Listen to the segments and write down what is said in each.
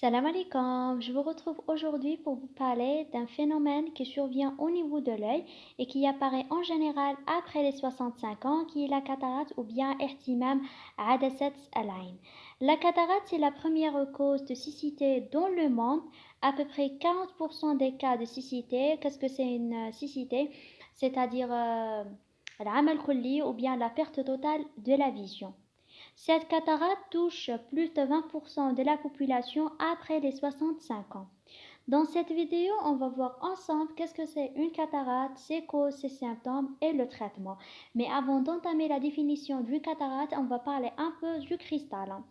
Salam alaikum, je vous retrouve aujourd'hui pour vous parler d'un phénomène qui survient au niveau de l'œil et qui apparaît en général après les 65 ans, qui est la cataracte ou bien ihtimam adasat al-ayn. La cataracte, c'est la première cause de cécité dans le monde. À peu près 40% des cas de cécité. Qu'est-ce que c'est une cécité? C'est-à-dire العمى الكلي ou bien la perte totale de la vision. Cette cataracte touche plus de 20% de la population après les 65 ans. Dans cette vidéo, on va voir ensemble qu'est-ce que c'est une cataracte, ses causes, ses symptômes et le traitement. Mais avant d'entamer la définition d'une cataracte, on va parler un peu du cristallin.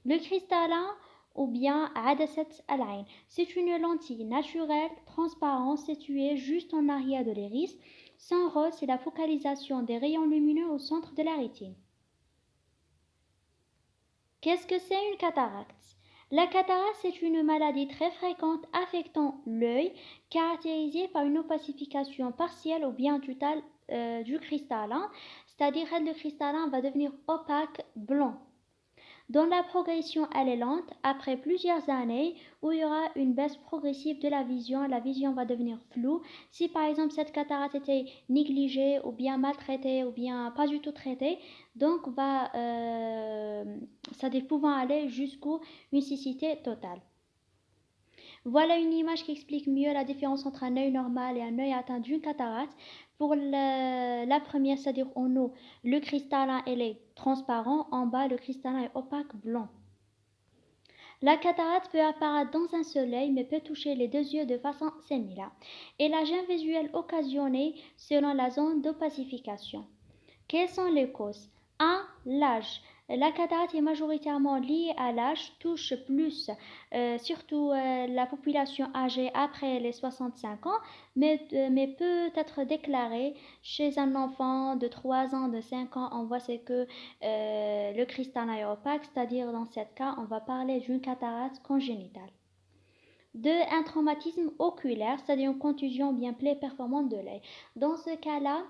Le cristallin ou bien adasat al-ayn, c'est une lentille naturelle, transparente, située juste en arrière de l'iris. Son rôle, c'est la focalisation des rayons lumineux au centre de la rétine. Qu'est-ce que c'est une cataracte? La cataracte, c'est une maladie très fréquente affectant l'œil, caractérisée par une opacification partielle ou bien totale du cristallin, c'est-à-dire que le cristallin va devenir opaque, blanc. Dans la progression, elle est lente. Après plusieurs années où il y aura une baisse progressive de la vision va devenir floue. Si par exemple cette cataracte était négligée ou bien maltraitée ou bien pas du tout traitée, donc ça pouvant aller jusqu'à une cécité totale. Voilà une image qui explique mieux la différence entre un œil normal et un œil atteint d'une cataracte. Pour la première, c'est-à-dire en haut, le cristallin elle est transparent, en bas le cristallin est opaque blanc. La cataracte peut apparaître dans un seul œil mais peut toucher les deux yeux de façon similaire. Et la gêne visuelle occasionnée selon la zone d'opacification. Quelles sont les causes? 1. L'âge. La cataracte est majoritairement liée à l'âge, touche plus surtout la population âgée après les 65 ans, mais peut être déclarée chez un enfant de 3 ans, de 5 ans. On voit c'est que le cristallin est opaque, c'est-à-dire dans ce cas, on va parler d'une cataracte congénitale. 2. Un traumatisme oculaire, c'est-à-dire une contusion bien plaie performante de l'œil. Dans ce cas-là,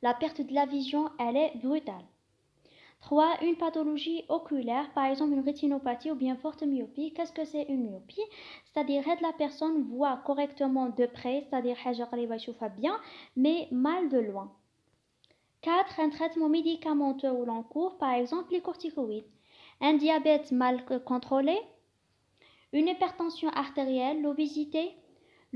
la perte de la vision, elle est brutale. 3. Une pathologie oculaire, par exemple une rétinopathie ou bien forte myopie. Qu'est-ce que c'est une myopie? C'est-à-dire que la personne voit correctement de près, c'est-à-dire qu'elle va bien, mais mal de loin. 4. Un traitement médicamenteux ou long cours, par exemple les corticoïdes. Un diabète mal contrôlé, une hypertension artérielle, l'obésité,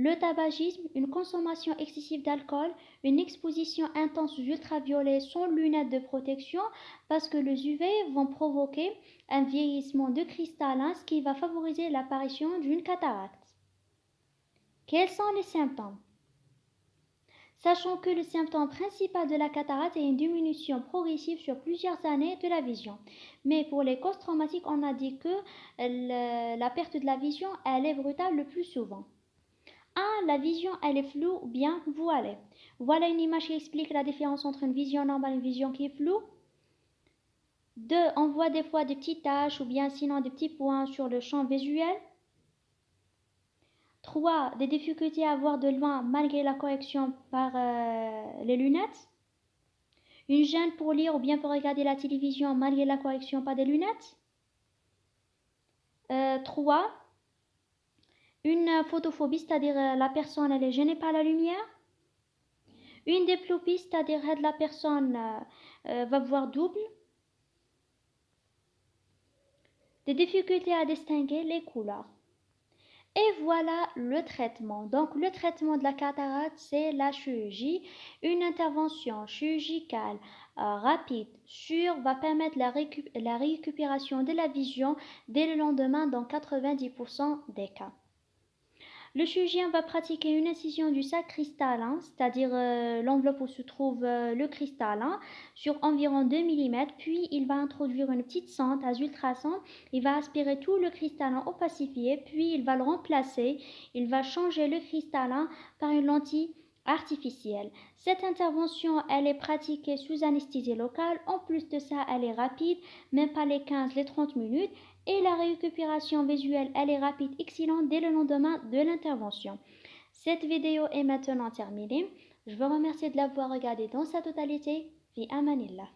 le tabagisme, une consommation excessive d'alcool, une exposition intense aux ultraviolets sans lunettes de protection parce que les UV vont provoquer un vieillissement de cristallin, ce qui va favoriser l'apparition d'une cataracte. Quels sont les symptômes? Sachant que le symptôme principal de la cataracte est une diminution progressive sur plusieurs années de la vision. Mais pour les causes traumatiques, on a dit que la perte de la vision, elle est brutale le plus souvent. 1. La vision, elle est floue ou bien voilée. Voilà une image qui explique la différence entre une vision normale et une vision qui est floue. 2. On voit des fois des petites taches ou bien sinon des petits points sur le champ visuel. 3. Des difficultés à voir de loin malgré la correction par les lunettes. Une gêne pour lire ou bien pour regarder la télévision malgré la correction par des lunettes. 3. Une photophobie, c'est-à-dire la personne elle est gênée par la lumière. Une diplopie, c'est-à-dire que la personne va voir double. Des difficultés à distinguer les couleurs. Et voilà le traitement. Donc le traitement de la cataracte, c'est la chirurgie. Une intervention chirurgicale rapide, sûre, va permettre la récupération de la vision dès le lendemain dans 90% des cas. Le chirurgien va pratiquer une incision du sac cristallin, c'est-à-dire l'enveloppe où se trouve le cristallin, sur environ 2 mm, puis il va introduire une petite sonde à ultrasons, il va aspirer tout le cristallin opacifié, puis il va le remplacer, il va changer le cristallin par une lentille artificielle. Cette intervention, elle est pratiquée sous anesthésie locale. En plus de ça, elle est rapide, même pas les 15, les 30 minutes. Et la récupération visuelle, elle est rapide, excellente dès le lendemain de l'intervention. Cette vidéo est maintenant terminée. Je vous remercie de l'avoir regardée dans sa totalité. Fi amanillah.